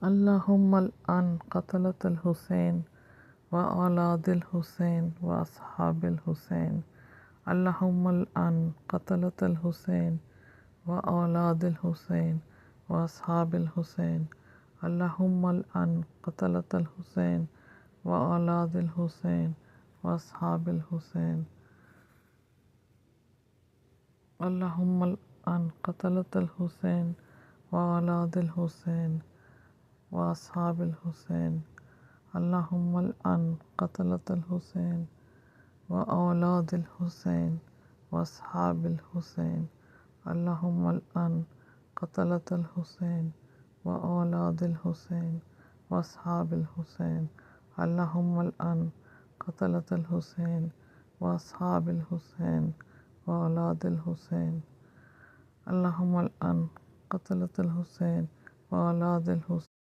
اللهم الآن قتلة الحسين وأولاد الحسين وأصحاب الحسين. اللهم الآن قتلة الحسين وأولاد الحسين وأصحاب الحسين. اللهم الآن قتلة الحسين وأولاد الحسين وأصحاب الحسين. اللهم الآن قتلة الحسين وأولاد الحسين وأصحاب الحسين. اللهم الآن قتلة الحسين وأولاد الحسين وأصحاب الحسين. اللهم الآن قتلة الحسين وأولاد الحسين وأصحاب الحسين. اللهم الآن قتلة الحسين وأصحاب الحسين وأولاد الحسين. اللهم الآن قتلة الحسين وأولاد الحسين